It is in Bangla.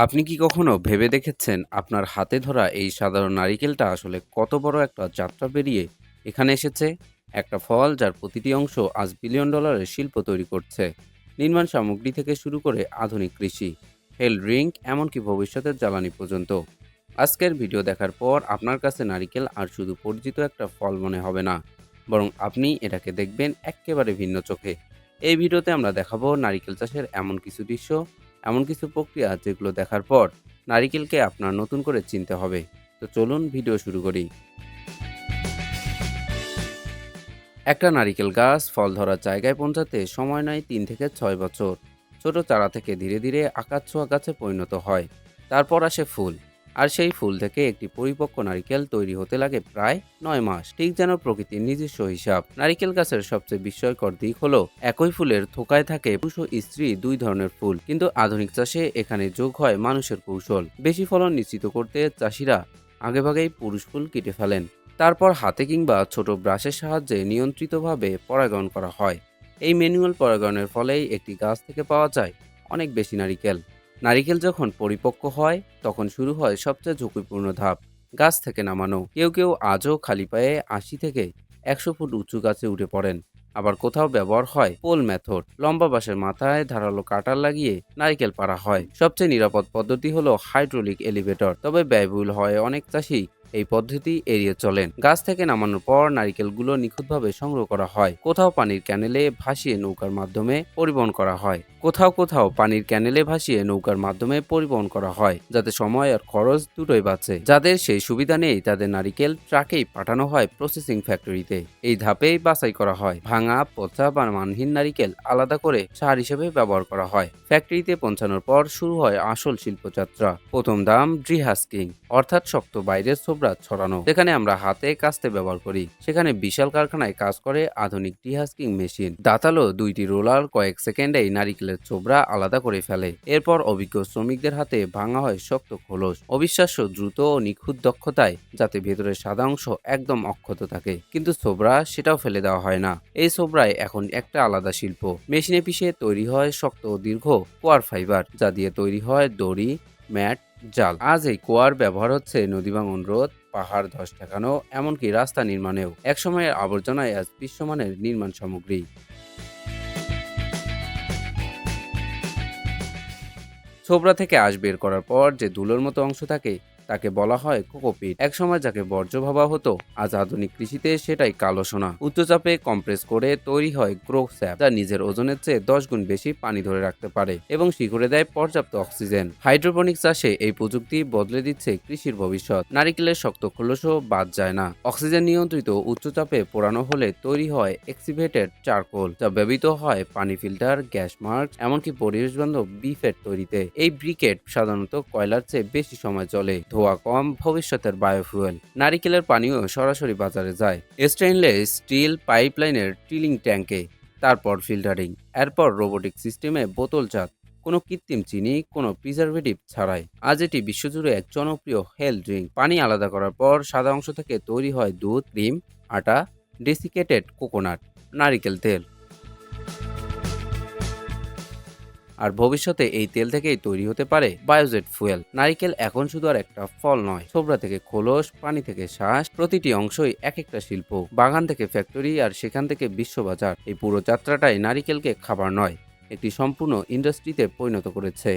আপনি কি কখনো ভেবে দেখেছেন আপনার হাতে ধরা এই সাধারণ নারিকেলটা আসলে কত বড় একটা যাত্রা পেরিয়ে এখানে এসেছে? একটা ফল যার প্রতিটি অংশ আজ বিলিয়ন ডলারের শিল্প তৈরি করছে। নির্মাণ সামগ্রী থেকে শুরু করে আধুনিক কৃষি, হেল ড্রিঙ্ক, এমনকি ভবিষ্যতের জ্বালানি পর্যন্ত। আজকের ভিডিও দেখার পর আপনার কাছে নারিকেল আর শুধু পরিচিত একটা ফল মনে হবে না, বরং আপনি এটাকে দেখবেন একেবারে ভিন্ন চোখে। এই ভিডিওতে আমরা দেখাবো নারিকেল চাষের এমন কিছু দৃশ্য, এমন কিছু প্রক্রিয়া যেগুলো দেখার পর নারিকেলকে আপনার নতুন করে চিনতে হবে। তো চলুন ভিডিও শুরু করি। একটা নারিকেল গাছ ফল ধরার জায়গায় পৌঁছাতে সময় নেয় 3 থেকে 6 বছর। ছোট চারা থেকে ধীরে ধীরে আকাশ ছোঁয়া গাছে পরিণত হয়। তারপর আসে ফুল, আর সেই ফুল থেকে একটি পরিপক্ক নারিকেল তৈরি হতে লাগে প্রায় 9 মাস, ঠিক যেন প্রকৃতির নিজস্ব হিসাব। নারিকেল গাছের সবচেয়ে বিস্ময়কর দিক হলো একই ফুলের থোকায় থাকে পুরুষ ও স্ত্রী দুই ধরনের ফুল, কিন্তু আধুনিক চাষে এখানে যোগ হয় মানুষের কৌশল। বেশি ফলন নিশ্চিত করতে চাষিরা আগেভাগেই পুরুষ ফুল কেটে ফেলেন, তারপর হাতে কিংবা ছোট ব্রাশের সাহায্যে নিয়ন্ত্রিতভাবে পরাগায়ন করা হয়। এই ম্যানুয়াল পরাগায়নের ফলেই একটি গাছ থেকে পাওয়া যায় অনেক বেশি নারিকেল। নারিকেল যখন পরিপক্ক হয় তখন শুরু হয় সবচেয়ে ঝুঁকিপূর্ণ ধাপ, গাছ থেকে নামানো। কেউ কেউ আজও খালি পায়ে 80 থেকে 100 ফুট উঁচু গাছে উঠে পড়েন। আবার কোথাও ব্যবহার হয় পোল মেথড, লম্বা বাঁশের মাথায় ধারালো কাটার লাগিয়ে নারিকেল পাড়া হয়। সবচেয়ে নিরাপদ পদ্ধতি হলো হাইড্রোলিক এলিভেটর, তবে ব্যয়বহুল হয় অনেক চাষি এই পদ্ধতি এড়িয়ে চলেন। গাছ থেকে নামানোর পর নারিকেলগুলো নিখুঁতভাবে সংগ্রহ করা হয়। কোথাও পানির ক্যানেলে ভাসিয়ে নৌকার মাধ্যমে পরিবহন করা হয়, যাতে সময় আর খরচ দুটোই বাঁচে। যাদের সেই সুবিধা নেই তাদের নারিকেল ট্রাকেই পাঠানো হয় প্রসেসিং ফ্যাক্টরিতে। এই ধাপেই বাছাই করা হয়। ভাঙা, পচা বা মানহীন নারিকেল আলাদা করে সার হিসেবে ব্যবহার করা হয়। ফ্যাক্টরিতে পৌঁছানোর পর শুরু হয় আসল শিল্পযাত্রা। প্রথম ধাপ ড্রিহাস্কিং, অর্থাৎ শক্ত বাইরের ছোবড়া ছড়ানো। যেখানে আমরা হাতে কাস্তে ব্যবহার করি, সেখানে বিশাল কারখানায় কাজ করে আধুনিক ড্রিহাস্কিং মেশিন। দাঁতালো দুইটি রোলার কয়েক সেকেন্ডেই নারিকেলের ছোবড়া আলাদা করে ফেলে। এরপর অভিজ্ঞ শ্রমিকদের হাতে ভাঙা হয় শক্ত খোলস, অবিশ্বাস্য দ্রুত ও নিখুঁত দক্ষতায়, যাতে ভেতরের সাদা অংশ একদম অক্ষত থাকে। কিন্তু ছোবড়া সেটাও ফেলে দেওয়া হয় না। এই ছোবড়ায় এখন একটা আলাদা শিল্প। মেশিনে পিষে তৈরি হয় শক্ত ও দীর্ঘ কোয়ার ফাইবার, যা দিয়ে তৈরি হয় দড়ি, ম্যাট, জাল। আজ এই কোয়ার ব্যবহার হচ্ছে নদী ভাঙন রোধ, পাহাড় ধস ঠেকানো, এমনকি রাস্তা নির্মাণেও। একসময়ের আবর্জনায় আজ বিশ্বমানের নির্মাণ সামগ্রী। ছোবড়া থেকে আঁশ বের করার পর যে ধুলোর মতো অংশ থাকে তাকে বলা হয় কোকোপিট। একসময় যাকে বর্জ্য ভাবা হতো, আজ আধুনিক কৃষিতে সেটাই কালো সোনা। উচ্চচাপে কম্প্রেস করে তৈরি হয় গ্রো স্যাপ, যা নিজের ওজনের চেয়ে 10 গুণ বেশি পানি ধরে রাখতে পারে এবং শিকড়ে দেয় পর্যাপ্ত অক্সিজেন। হাইড্রোপনিক চাষে এই প্রযুক্তি বদলে দিচ্ছে কৃষির ভবিষ্যৎ। নারিকেলের শক্ত খোলসও বাদ যায় না। অক্সিজেন নিয়ন্ত্রিত উচ্চচাপে পোড়ানো হলে তৈরি হয় এক্সিভেটেড চারকোল, যা ব্যবহৃত হয় পানি ফিল্টার, গ্যাস মাস্ক, এমনকি পরিবেশ বান্ধব বিফেট তৈরিতে। এই ব্রিকেট সাধারণত কয়লার চেয়ে বেশি সময় চলে, ধোয়া কম, ভবিষ্যতের বায়োফুয়েল। নারিকেলের পানিও সরাসরি বাজারে যায় স্টেইনলেস স্টিল পাইপলাইনের চিলিং ট্যাঙ্কে, তারপর ফিল্টারিং, এরপর রোবোটিক সিস্টেমে বোতলজাত, কোনো কৃত্রিম চিনি, কোনো প্রিজারভেটিভ ছাড়াই। আজ এটি বিশ্বজুড়ে এক জনপ্রিয় হেলথ ড্রিঙ্ক। পানি আলাদা করার পর সাদা অংশ থেকে তৈরি হয় দুধ, ক্রিম, আটা, ডেসিকেটেড কোকোনাট, নারিকেল তেল। আর ভবিষ্যতে এই তেল থেকেই তৈরি হতে পারে বায়োজেট ফুয়েল। নারিকেল এখন শুধু আর একটা ফল নয়, ছোবড়া থেকে খোলস, পানি থেকে শ্বাস, প্রতিটি অংশই এক একটা শিল্প। বাগান থেকে ফ্যাক্টরি, আর সেখান থেকে বিশ্ববাজার। এই পুরো যাত্রাটাই নারিকেলকে খাবার নয়, একটি সম্পূর্ণ ইন্ডাস্ট্রিতে পরিণত করেছে।